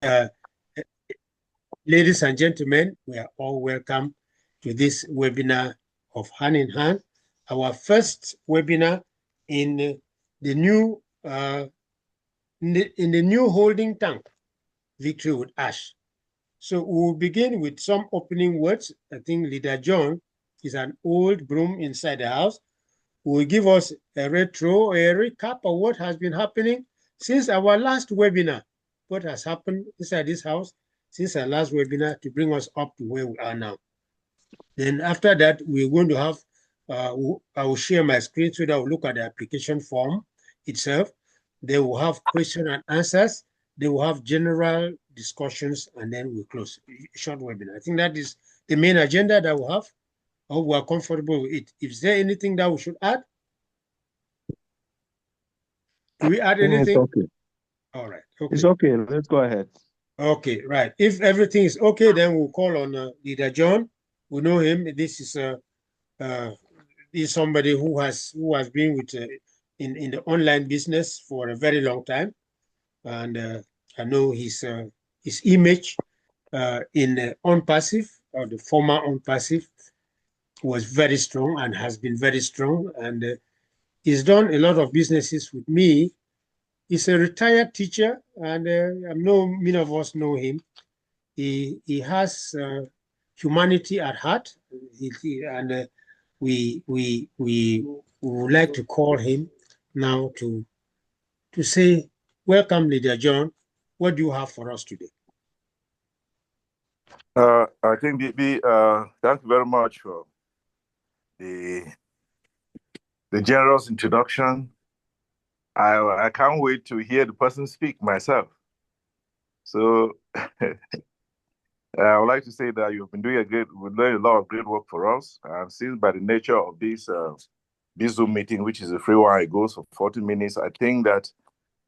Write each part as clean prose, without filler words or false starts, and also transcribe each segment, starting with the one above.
Uh, Ladies and gentlemen, we are all welcome to this webinar of Hand in Hand, our first webinar in the new in the new holding tank, Victory with Ash. So we'll begin with some opening words. I think Leader John is an old broom inside the house, who will give us a retro, a recap of what has been happening since our last webinar, what has happened inside this house since our last webinar to bring us up to where we are now. Then after that, we're going to have, I will share my screen so that we'll look at the application form itself. They will have question and answers. They will have general discussions, and then we'll close. Short webinar. I think that is the main agenda that we have. I hope we are comfortable with it. Is there anything that we should add? Do we add anything? It's okay. All right. Okay. It's okay. Let's go ahead. Okay, right. If everything is okay, then we'll call on Leader John. We know him. This is somebody who has been with in the online business for a very long time, and I know his image in OnPassive, or the former OnPassive, was very strong and has been very strong, and he's done a lot of businesses with me. He's a retired teacher, and I know many of us know him. He has humanity at heart, and we would like to call him now to say, welcome, Leader John. What do you have for us today? I think thank you very much for the generous introduction. I can't wait to hear the person speak myself. So I would like to say that you've been doing a lot of great work for us. And since by the nature of this Zoom meeting, which is a free one, it goes for 40 minutes, I think that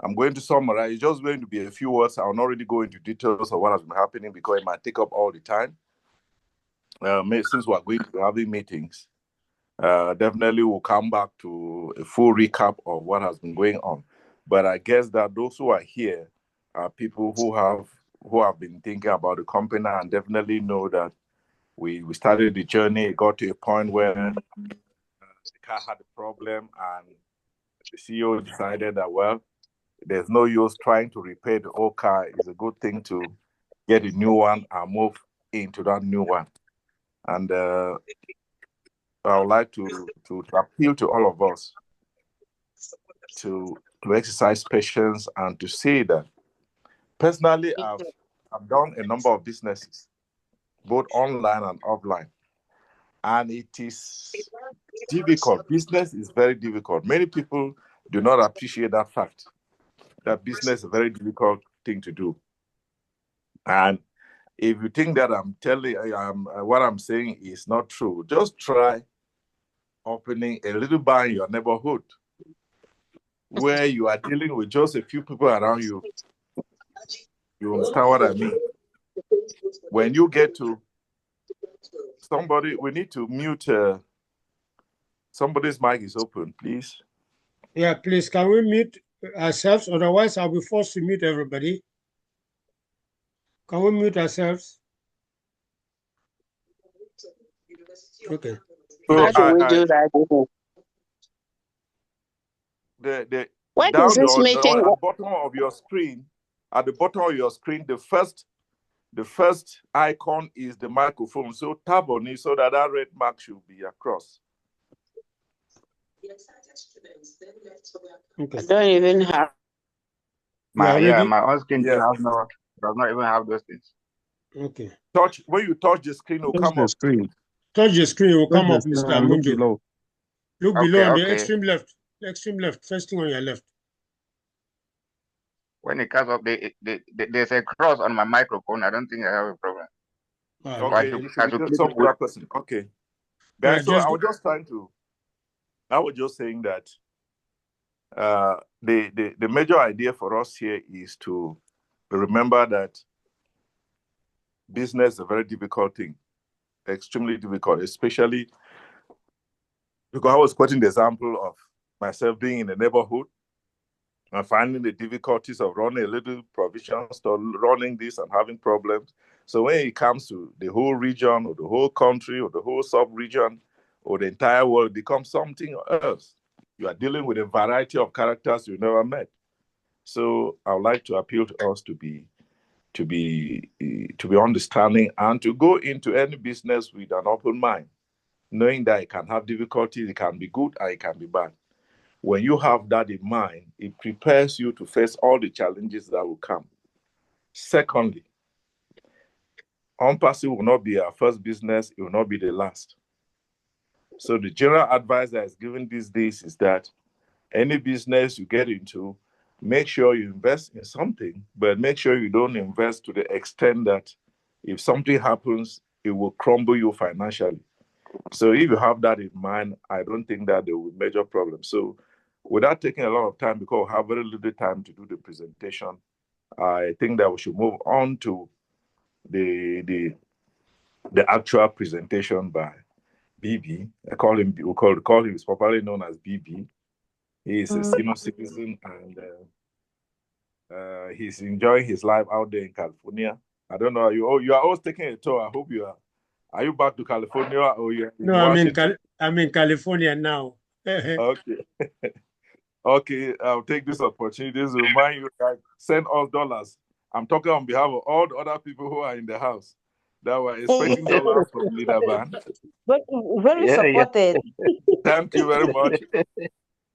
I'm going to summarize. It's just going to be a few words. I will not really go into details of what has been happening because it might take up all the time. Since we're going to be having meetings, definitely we'll come back to a full recap of what has been going on. But I guess that those who are here are people who have been thinking about the company and definitely know that we started the journey. It got to a point where the car had a problem and the CEO decided that, well, there's no use trying to repair the old car. It's a good thing to get a new one and move into that new one. And I would like to appeal to all of us to exercise patience and to say that personally, I've done a number of businesses, both online and offline. And it is difficult. Business is very difficult. Many people do not appreciate that fact, that business is a very difficult thing to do. And if you think that what I'm saying is not true, just try opening a little bar in your neighborhood where you are dealing with just a few people around you. You understand what I mean? When you get to somebody, we need to mute. Somebody's mic is open, please. Yeah, please, can we mute ourselves? Otherwise, I'll be forced to mute everybody. Can we mute ourselves? Okay. How do we do that? What is this meeting? At the bottom of your screen, the first icon is the microphone. So tap on it so that red mark should be across. Okay. I don't even have my own screen does not even have those things. Okay. When you touch the screen, it will come up. Touch the screen, it will come up, Mr. Amunjo. Look below on the extreme left. Extreme left, first thing on your left. When it comes up, there's a cross on my microphone. I don't think I have a problem. Okay. Guys, so I was just saying that the major idea for us here is to remember that business is a very difficult thing, extremely difficult, especially because I was quoting the example of myself being in the neighborhood. and finding the difficulties of running a little provision store, running this and having problems. So when it comes to the whole region or the whole country or the whole sub-region or the entire world, it becomes something else. You are dealing with a variety of characters you never met. So I would like to appeal to us to be understanding and to go into any business with an open mind, knowing that it can have difficulties, it can be good, and it can be bad. When you have that in mind, it prepares you to face all the challenges that will come. Secondly, Ompasi will not be our first business, it will not be the last. So the general advice that is given these days is that any business you get into, make sure you invest in something, but make sure you don't invest to the extent that if something happens, it will crumble you financially. So if you have that in mind, I don't think that there will be major problems. So without taking a lot of time, because we have very little time to do the presentation, I think that we should move on to the actual presentation by BB. I call him, we call him, he's popularly known as BB. He is a senior citizen and he's enjoying his life out there in California. I don't know, you are always taking a tour. I hope you are. Are you back to California or you're in Washington? I'm in California now. Okay. Okay, I'll take this opportunity to remind you that send us dollars. I'm talking on behalf of all the other people who are in the house that were expecting dollars from Leader Van. But very supported. Thank you very much.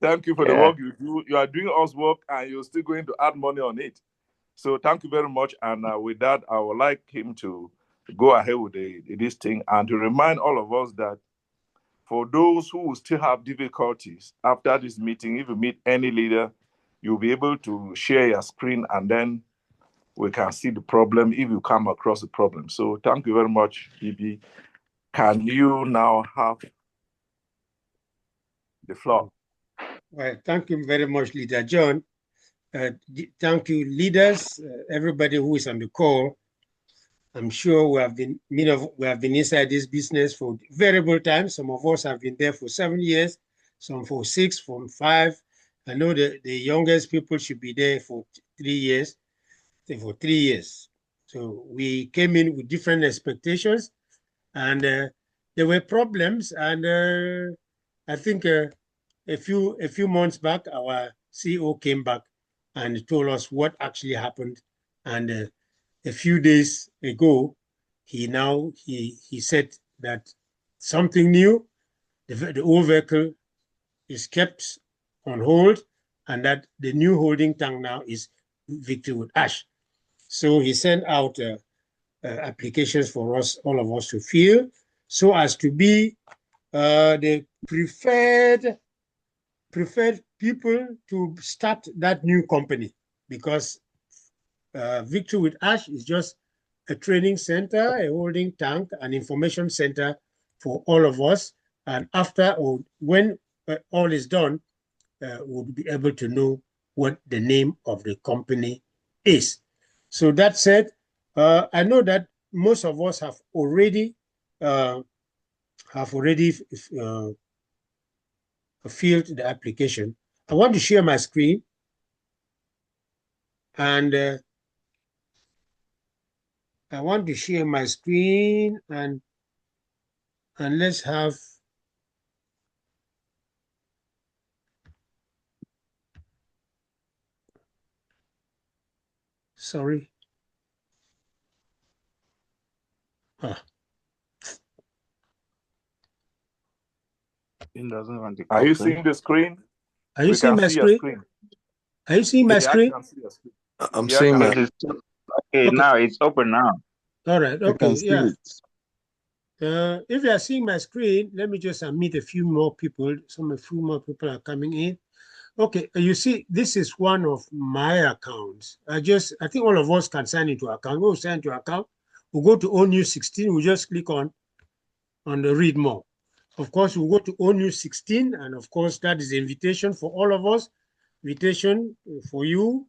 Thank you for the work you do. You are doing us work and you're still going to add money on it. So thank you very much. And with that, I would like him to go ahead with this thing and to remind all of us that for those who will still have difficulties after this meeting, if you meet any leader, you'll be able to share your screen and then we can see the problem if you come across the problem. So thank you very much, BB. Can you now have the floor? Well, thank you very much, Leader John. Thank you, leaders, everybody who is on the call. I'm sure we have been inside this business for variable times. Some of us have been there for 7 years, some for 6, from 5. I know the youngest people should be there for 3 years. So we came in with different expectations, and there were problems. And I think a few months back, our CEO came back and told us what actually happened. And a few days ago, he said that something new, the old vehicle is kept on hold, and that the new holding tank now is Victory with Ash. So he sent out applications for us, all of us, to fill, so as to be the preferred people to start that new company, because Victory with Ash is just a training center, a holding tank, an information center for all of us. And after, or when all is done, we'll be able to know what the name of the company is. So that said, I know that most of us have already filled the application. I want to share my screen, and I want to share my screen, and let's have sorry. Are you seeing the screen? Are you seeing my screen? Are you seeing my screen? I'm seeing my. Okay, now it's open now. All right. Okay. Yeah. If you are seeing my screen, let me just meet a few more people. A few more people are coming in. Okay, you see, this is one of my accounts. I think all of us can sign into account. We'll sign into account. We'll go to ONews 16. We'll just click on the read more. Of course, we'll go to ONews 16, and of course, that is an invitation for all of us. Invitation for you.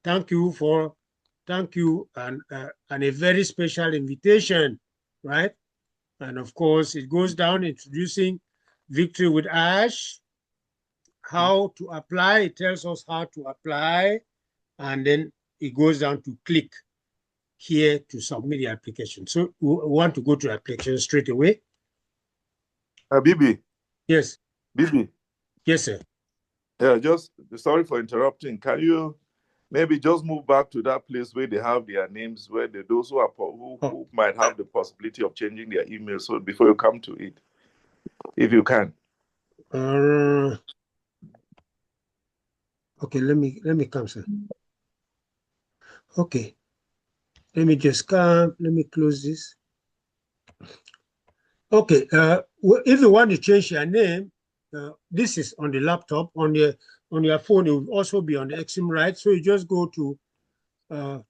Thank you, and a very special invitation, right? And of course, it goes down introducing Victory with Ash, how to apply. It tells us how to apply, and then it goes down to click here to submit the application. So we want to go to application straight away. Bibi. Yes. Bibi. Yes, sir. Yeah, just sorry for interrupting. Can you maybe just move back to that place where they have their names, where those who might have the possibility of changing their email, so before you come to it, if you can. Okay, let me come, sir. Okay, let me just come. Let me close this. Okay, if you want to change your name, this is on the laptop. On your phone, it will also be on the Exim right. So you just go to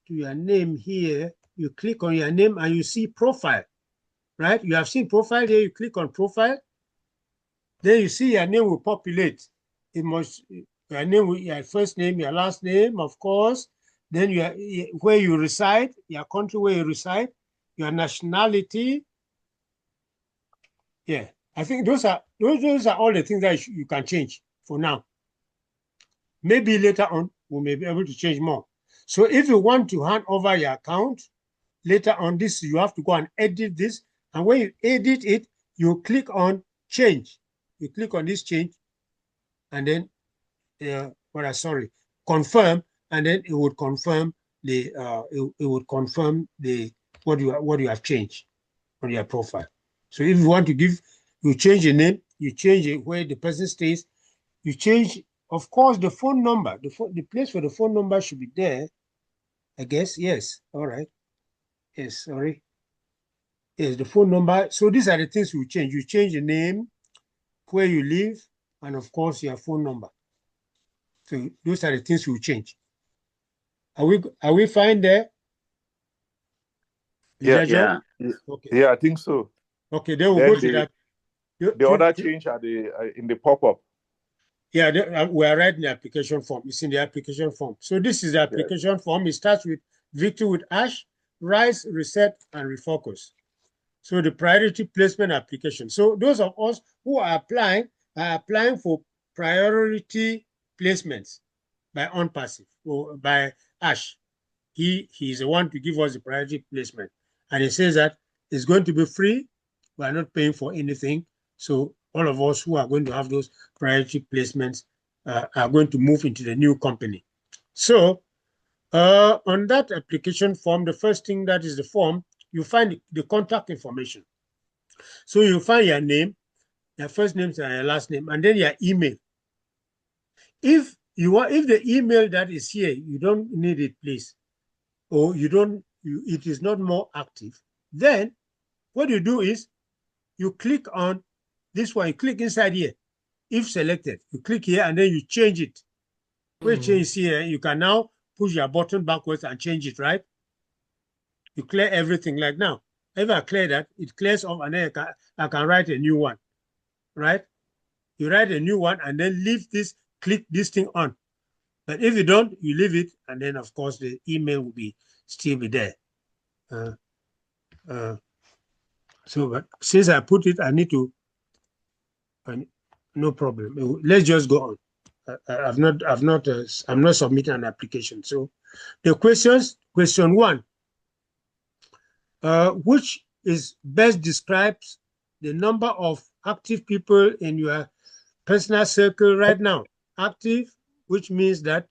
your name here. You click on your name and you see profile, right? You have seen profile here. You click on profile. Then you see your name will populate. It must your name, your first name, your last name, of course. Then where you reside, your country where you reside, your nationality. Yeah, I think those are all the things that you can change for now. Maybe later on we may be able to change more. So if you want to hand over your account later on, this you have to go and edit this. And when you edit it, you click on change. You click on this change, and then confirm, and then it would confirm what you have changed on your profile. So if you want to you change the name, you change it where the person stays, you change, of course, the phone number. The place for the phone number should be there, I guess. Yes. All right. Yes. Sorry. Yes, the phone number. So these are the things you change. You change the name, where you live, and of course your phone number. So those are the things you change. Are we fine there? Yeah. Okay. Yeah, I think so. Okay, then we'll go to that. The other change are in the pop-up. Yeah, we are writing the application form. It's in the application form. So this is the application form. It starts with Victory with Ash, Rise, Reset, and Refocus. So the priority placement application. So those of us who are applying for priority placements by OnPassive or by Ash. He's the one to give us the priority placement. And he says that it's going to be free. We are not paying for anything. So all of us who are going to have those priority placements are going to move into the new company. So on that application form, the first thing that is the form, you find the contact information. So you find your name, your first name and your last name, and then your email. If the email that is here, you don't need it, please, or it is not more active, then what you do is you click on this one, you click inside here. If selected, you click here and then you change it. When you change here, you can now push your button backwards and change it, right? You clear everything like now. If I clear that, it clears off, and then I can write a new one, right? You write a new one and then leave this, click this thing on. But if you don't, you leave it, and then of course the email will still be there. But since I put it, I need to. No problem. Let's just go on. I'm not submitting an application. So the questions. Question 1. Which is best describes the number of active people in your personal circle right now? Active, which means that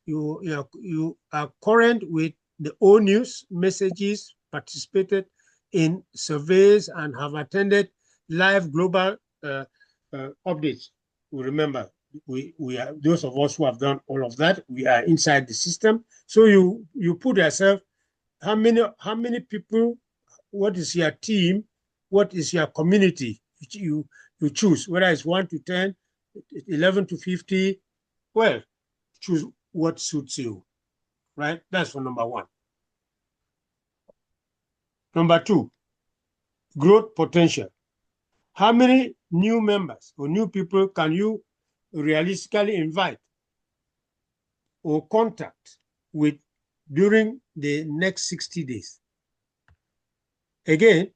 you are current with the O News messages, participated in surveys, and have attended live global updates. We remember, we are those of us who have done all of that. We are inside the system. So you put yourself, how many people, what is your team, what is your community? You choose whether it's 1 to 10, 11 to 50. Well, choose what suits you, right? That's for number 1. Number 2, growth potential. How many new members or new people can you realistically invite or contact with during the next 60 days? Again,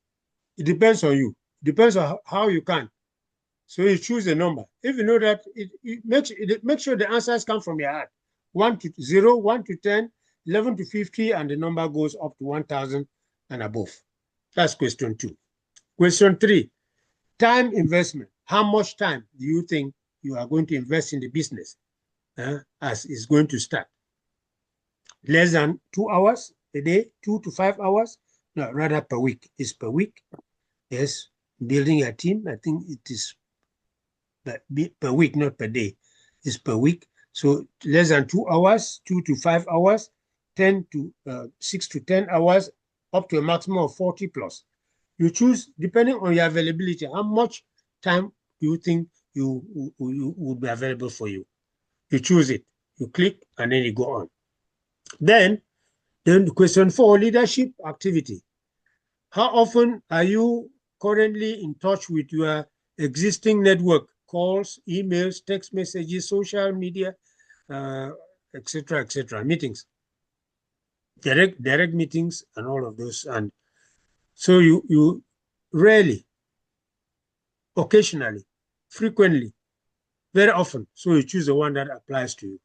it depends on you. It depends on how you can. So you choose a number. If you know that, make sure the answers come from your heart. 1 to 0, 1 to 10, 11 to 50, and the number goes up to 1,000 and above. That's question 2. Question 3, time investment. How much time do you think you are going to invest in the business as it's going to start? Less than 2 hours a day, 2 to 5 hours? No, rather per week. It's per week. Yes, building a team, I think it is per week, not per day. It's per week. So less than 2 hours, 2 to 5 hours, 6 to 10 hours, up to a maximum of 40 plus. You choose, depending on your availability, how much time do you think you would be available for you. You choose it, you click, and then you go on. Then question 4, leadership activity. How often are you currently in touch with your existing network? Calls, emails, text messages, social media, etc., etc. Meetings, direct meetings, and all of those. And so you rarely, occasionally, frequently, very often. So you choose the one that applies to you.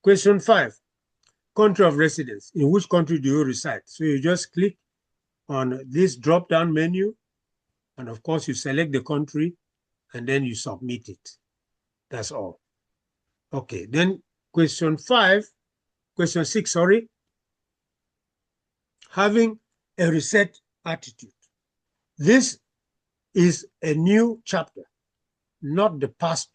Question 5, country of residence. In which country do you reside? So you just click on this drop-down menu, and of course you select the country, and then you submit it. That's all. Okay, then question 6, sorry. Having a reset attitude. This is a new chapter, not the past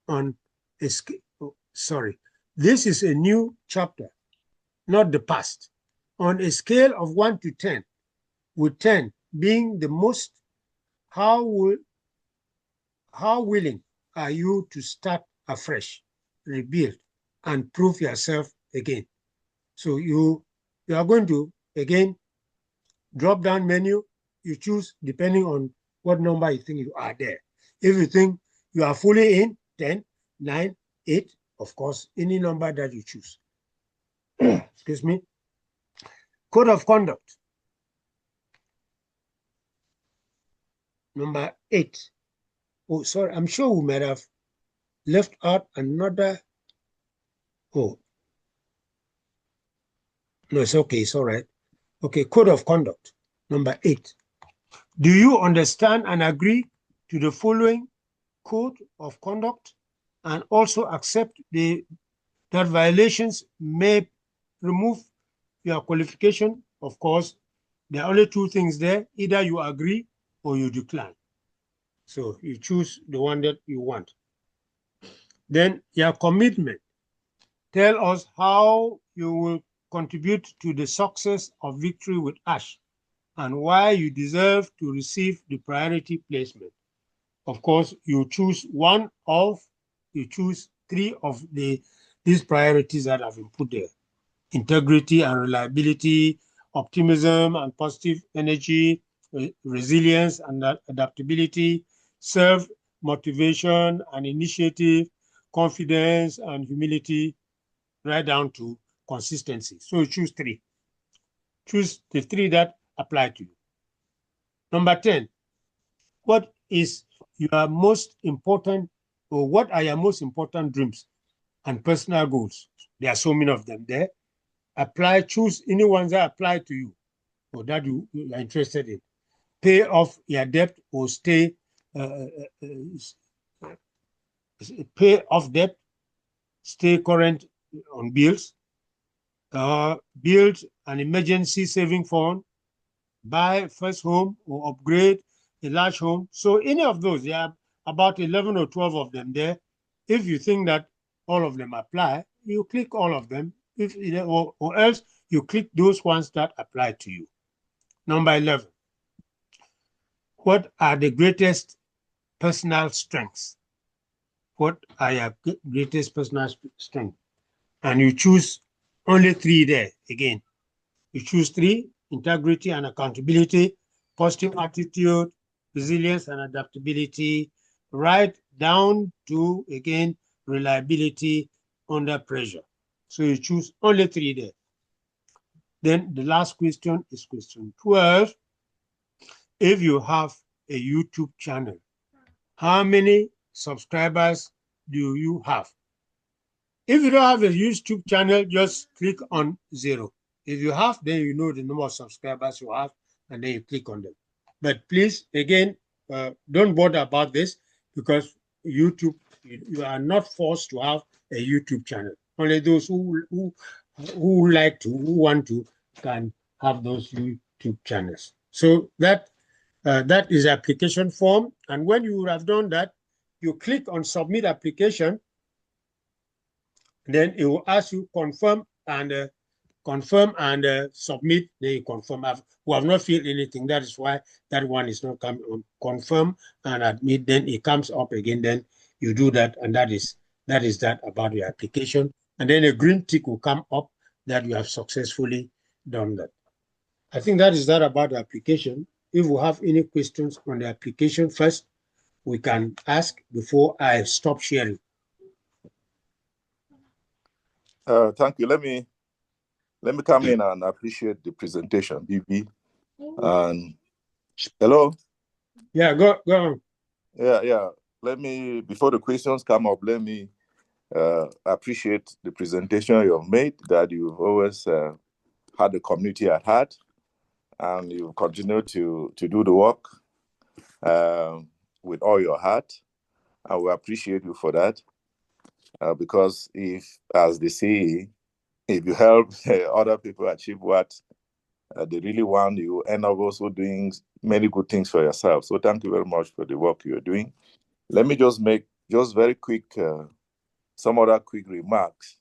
on a scale. Oh, sorry. This is a new chapter, not the past. On a scale of 1 to 10, with 10 being the most, how willing are you to start afresh, rebuild, and prove yourself again? So you are going to, again, drop down menu, you choose depending on what number you think you are there. If you think you are fully in, 10, 9, 8, of course, any number that you choose. Excuse me. Code of conduct. Number 8. Oh, sorry, I'm sure we might have left out another. Oh, no, it's okay, it's all right. Okay, code of conduct. Number 8. Do you understand and agree to the following code of conduct and also accept that violations may remove your qualification? Of course, there are only 2 things there. Either you agree or you decline. So you choose the one that you want. Then your commitment. Tell us how you will contribute to the success of Victory with Ash and why you deserve to receive the priority placement. Of course, you choose 3 of these priorities that have been put there. Integrity and reliability, optimism and positive energy, resilience and adaptability, self-motivation and initiative, confidence and humility, right down to consistency. So you choose 3. Choose the 3 that apply to you. Number 10, what is your most important, or what are your most important dreams and personal goals? There are so many of them there. Choose any ones that apply to you or that you are interested in. Pay off your debt or pay off debt, stay current on bills, build an emergency saving fund, buy first home or upgrade a large home. So any of those, there are about 11 or 12 of them there. If you think that all of them apply, you click all of them. Or else you click those ones that apply to you. Number 11, what are the greatest personal strengths? What are your greatest personal strengths? And you choose only 3 there. Again, you choose 3: integrity and accountability, positive attitude, resilience and adaptability, right down to, again, reliability under pressure. So you choose only 3 there. Then the last question is question 12. If you have a YouTube channel how many subscribers do you have? If you don't have a YouTube channel, just click on 0. If you have, then you know the number of subscribers you have, and then you click on them. But please, again, don't bother about this, because YouTube, you are not forced to have a YouTube channel. Only those who like to, who want to, can have those YouTube channels. So that is application form. And when you have done that, you click on submit application. Then it will ask you confirm and submit. Then you confirm. We have not filled anything. That is why that one is not coming on. Confirm and admit. Then it comes up again. Then you do that, and that is that about your application. And then a green tick will come up that you have successfully done that. I think that is that about the application. If we have any questions on the application first, we can ask before I stop sharing. Thank you. Let me come in and appreciate the presentation, BB. And hello. Yeah, go on. Yeah. Let me, before the questions come up, let me appreciate the presentation you have made, that you've always had the community at heart, and you continue to do the work with all your heart. And we appreciate you for that, because if, as they say, if you help other people achieve what they really want, you end up also doing many good things for yourself. So thank you very much for the work you're doing. Let me just make very quick, some other quick remarks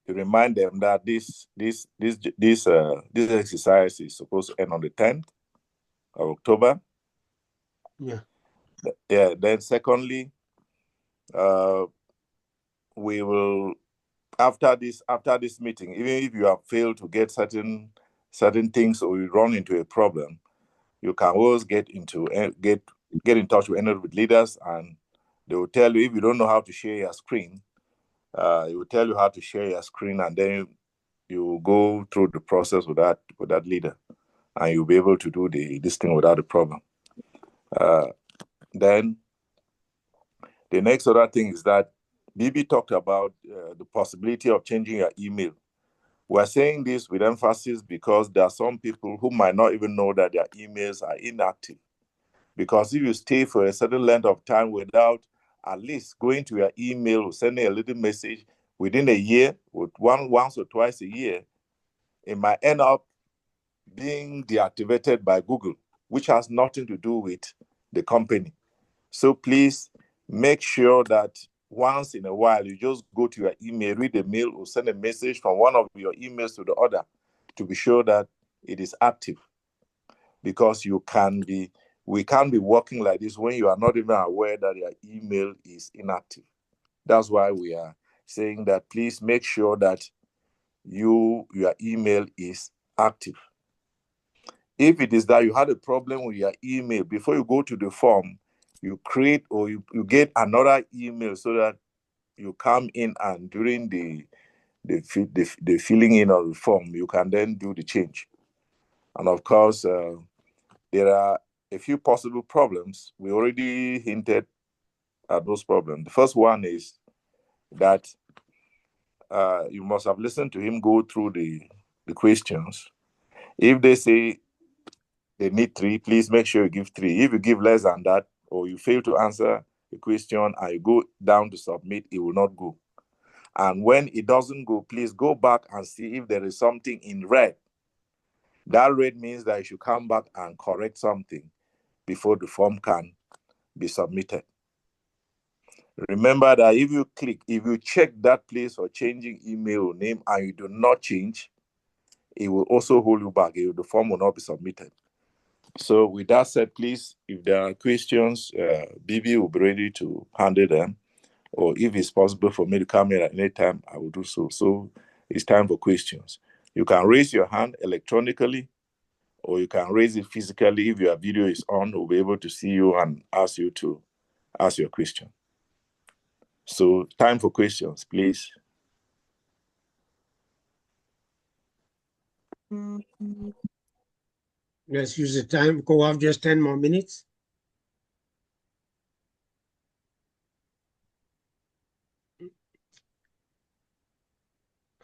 to remind them that this exercise is supposed to end on the 10th of October. Yeah. Yeah. Then secondly, we will, after this meeting, even if you have failed to get certain things, or you run into a problem, you can always get in touch with any of the leaders, and they will tell you, if you don't know how to share your screen, it will tell you how to share your screen, and then you go through the process with that leader, and you'll be able to do this thing without a problem. Then the next other thing is that BB talked about the possibility of changing your email. We're saying this with emphasis because there are some people who might not even know that their emails are inactive. Because if you stay for a certain length of time without at least going to your email or sending a little message within a year, once or twice a year, it might end up being deactivated by Google, which has nothing to do with the company. So please make sure that once in a while you just go to your email, read the mail, or send a message from one of your emails to the other to be sure that it is active. Because we can't be working like this when you are not even aware that your email is inactive. That's why we are saying that please make sure that your email is active. If it is that you had a problem with your email, before you go to the form, you create or you get another email so that you come in, and during the filling in of the form, you can then do the change. And of course, there are a few possible problems. We already hinted at those problems. The first one is that you must have listened to him go through the questions. If they say they need 3, please make sure you give 3. If you give less than that, or you fail to answer the question and you go down to submit, it will not go. And when it doesn't go, please go back and see if there is something in red. That red means that you should come back and correct something before the form can be submitted. Remember that if you check that place for changing email name and you do not change, it will also hold you back. The form will not be submitted. So with that said, please, if there are questions, BB will be ready to handle them. Or if it's possible for me to come in at any time, I will do so. So it's time for questions. You can raise your hand electronically, or you can raise it physically. If your video is on, we'll be able to see you and ask you to ask your question. So time for questions, please. Let's use the time. Go have just 10 more minutes.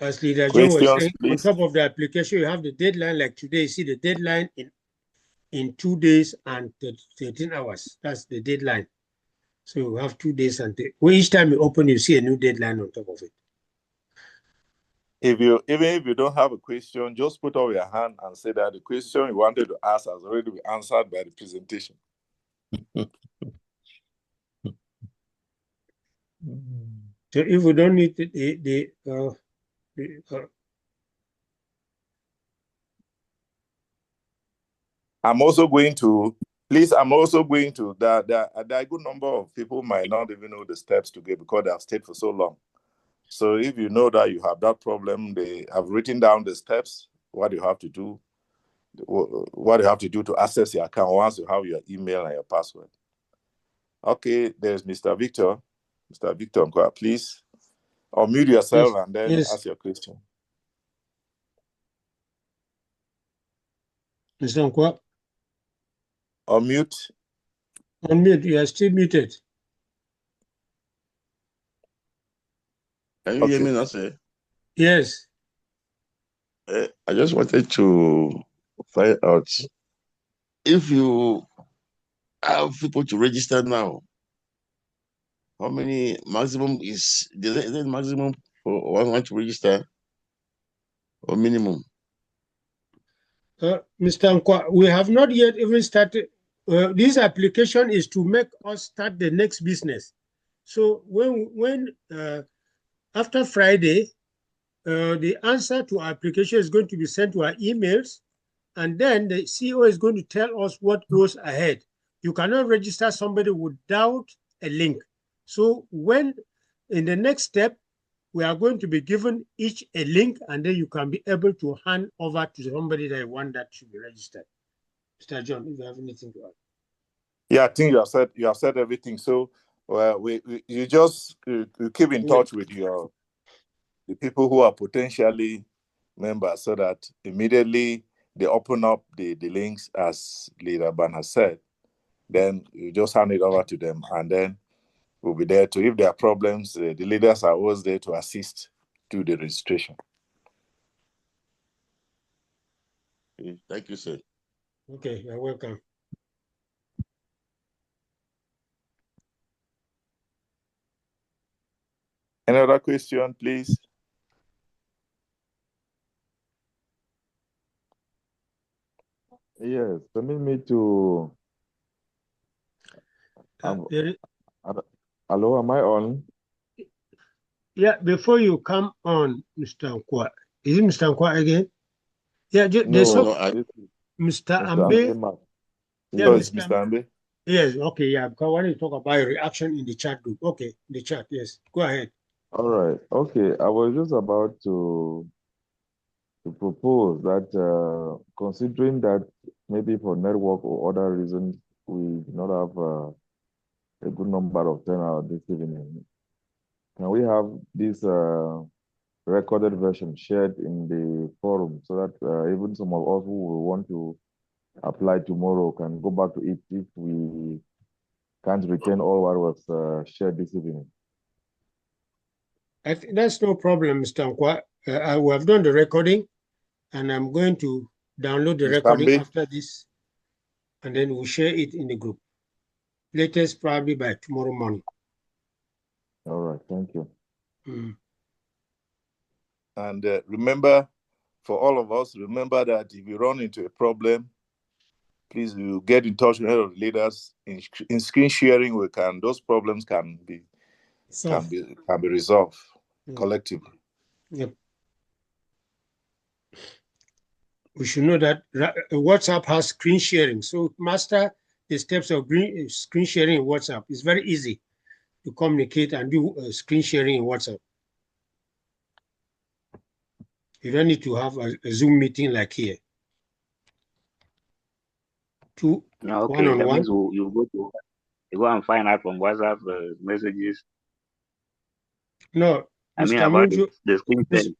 As Leader John was Questions, saying, please. on top of the application, you have the deadline. Like today, you see the deadline in 2 days and 13 hours. That's the deadline. So you have 2 days and each time you open, you see a new deadline on top of it. Even if you don't have a question, just put up your hand and say that the question you wanted to ask has already been answered by the presentation. So if we don't need I'm also going to, there are a good number of people might not even know the steps to get because they have stayed for so long. So if you know that you have that problem, they have written down the steps, what you have to do to access your account once you have your email and your password. Okay, there's Mr. Victor. Mr. Victor, please unmute yourself and then ask your question. Mr. Nkwa? Unmute. Unmute, you are still muted. Can you hear me now, sir? Yes. I just wanted to find out if you have people to register now, how many maximum is the maximum for one to register or minimum? Mr. Nkwa, we have not yet even started. This application is to make us start the next business. So when after Friday, the answer to our application is going to be sent to our emails, and then the CEO is going to tell us what goes ahead. You cannot register somebody without a link. So when in the next step, we are going to be given each a link, and then you can be able to hand over to somebody that you want that should be registered. Mr. John, if you have anything to add. Yeah, I think you have said everything. So you just keep in touch with the people who are potentially members, so that immediately they open up the links, as Leader Ban has said, then you just hand it over to them, and then we'll be there to, if there are problems, the leaders are always there to assist to the registration. Thank you, sir. Okay, you're welcome. Any other question, please? Yes, permit me to. Hello, am I on? Yeah, before you come on, Mr. Nkwa, is it Mr. Nkwa again? Yeah, Mr. Ambe. Yeah, Mr. Ambe. Yes, okay, yeah, because I want to talk about your reaction in the chat group. Okay, the chat, yes. Go ahead. All right, okay. I was just about to propose that considering that maybe for network or other reasons, we do not have a good number of turnout this evening. Can we have this recorded version shared in the forum so that even some of us who will want to apply tomorrow can go back to it if we can't retain all what was shared this evening? I think that's no problem, Mr. Nkwa. We have done the recording, and I'm going to download the recording after this, and then we'll share it in the group. Latest probably by tomorrow morning. All right, thank you. And remember, for all of us, remember that if you run into a problem, please you get in touch with any of the leaders. In screen sharing, those problems can be resolved collectively. Yep. We should know that WhatsApp has screen sharing. So master the steps of screen sharing in WhatsApp. It's very easy to communicate and do screen sharing in WhatsApp. You don't need to have a Zoom meeting like here. Okay, that means you go and find out from WhatsApp messages. No, I mean about the screen sharing.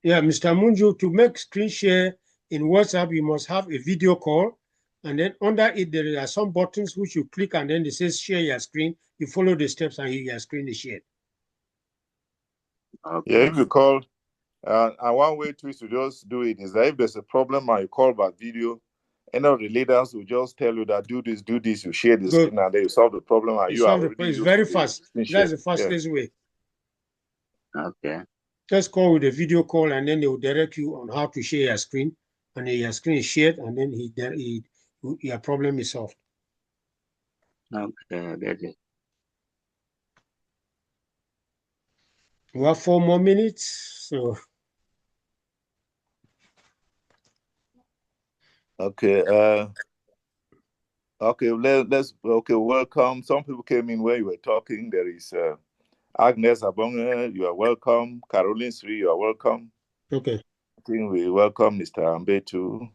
Yeah, Mr. Munju, to make screen share in WhatsApp, you must have a video call, and then under it there are some buttons which you click, and then it says share your screen. You follow the steps, and your screen is shared. Okay. Yeah, if you call And one way to just do it is that if there's a problem and you call by video, any of the leaders will just tell you that do this, you share the screen, and then you solve the problem. And you are already it's very fast. That's the fastest way. Okay. Just call with a video call, and then they will direct you on how to share your screen, and then your screen is shared, and then your problem is solved. Okay, I get it. We have 4 more minutes, so. Okay. Okay. Okay. Welcome. Some people came in when you were talking. There is Agnes Abonge. You are welcome. Caroline Sri. You are welcome. Okay. I think we welcome Mr. Ambe too.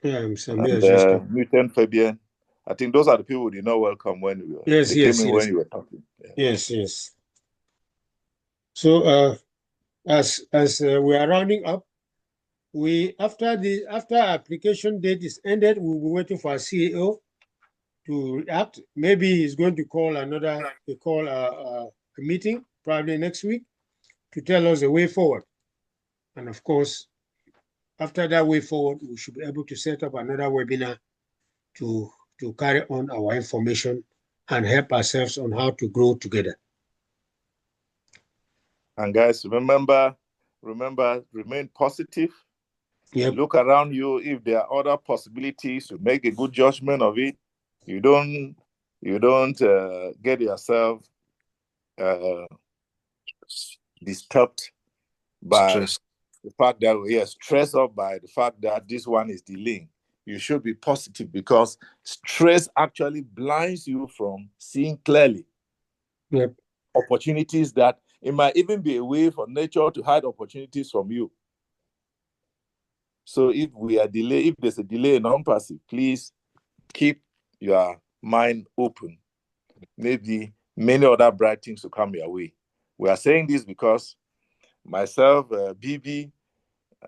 Yeah, Mr. Ambe. Newton Fabian. I think those are the people you know welcome when you were. Yes, came in when you were talking. Yeah. Yes. So as we are rounding up, after application date is ended, we'll be waiting for our CEO to react. Maybe he's going to call a meeting probably next week to tell us the way forward. And of course, after that way forward, we should be able to set up another webinar to carry on our information and help ourselves on how to grow together. And guys, remember, remain positive. Yep. Look around you. If there are other possibilities, to make a good judgment of it. You don't get yourself disturbed by the fact that we are stressed up by the fact that this one is delaying. You should be positive, because stress actually blinds you from seeing clearly. Yep. Opportunities that it might even be a way for nature to hide opportunities from you. So if there's a delay in non-passive, please keep your mind open. Maybe many other bright things will come your way. We are saying this because myself, BB,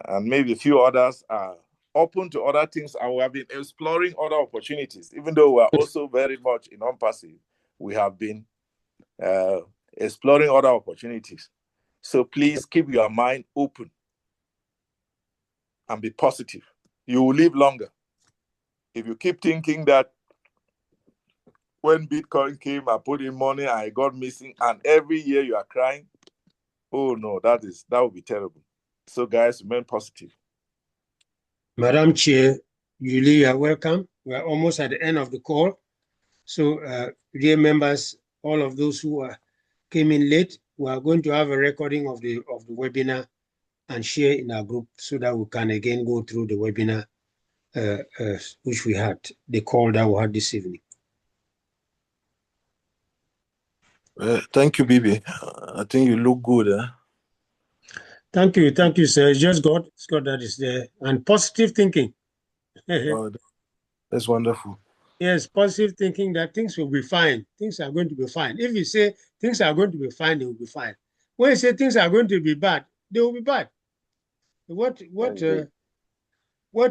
and maybe a few others are open to other things, and we have been exploring other opportunities. Even though we are also very much in non-passive, we have been exploring other opportunities. So please keep your mind open and be positive. You will live longer. If you keep thinking that when Bitcoin came, I put in money, I got missing, and every year you are crying, oh no, that would be terrible. So guys, remain positive. Madam Chair, you are welcome. We are almost at the end of the call. So dear members, all of those who came in late, we are going to have a recording of the webinar and share in our group so that we can again go through the webinar which we had, the call that we had this evening. Thank you, Bibi. I think you look good. Thank you, sir. It's just God. It's God that is there. And positive thinking. Oh, that's wonderful. Yes, positive thinking that things will be fine. Things are going to be fine. If you say things are going to be fine, they will be fine. When you say things are going to be bad, they will be bad. What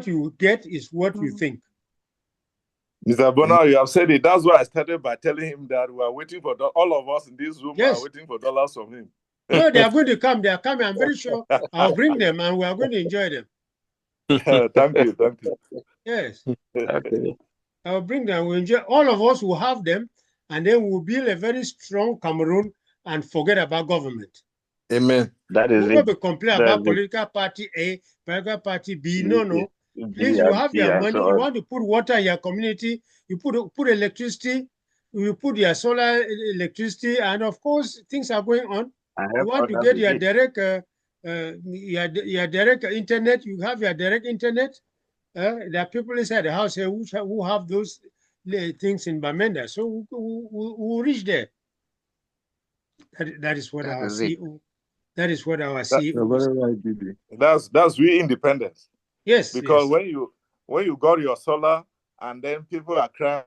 you get is what you think. Mr. Bonner, you have said it. That's why I started by telling him that we are waiting for all of us in this room are waiting for dollars from him. No, they are going to come. They are coming. I'm very sure I'll bring them and we are going to enjoy them. Thank you. Yes. Okay. I'll bring them. We'll enjoy. All of us will have them, and then we'll build a very strong Cameroon and forget about government. Amen. That is We'll not it. be complain about political party A, political party B. No. Please, you have your money. You want to put water in your community. You put electricity. You put your solar electricity, and of course, things are going on. You want to get your direct, your direct internet. You have your direct internet. There are people inside the house here who have those things in Bamenda, so we'll reach there. That is what our CEO. That is what our CEO. You're very right, Bibi. That's real independence. Yes. Because when you got your solar, and then people are crying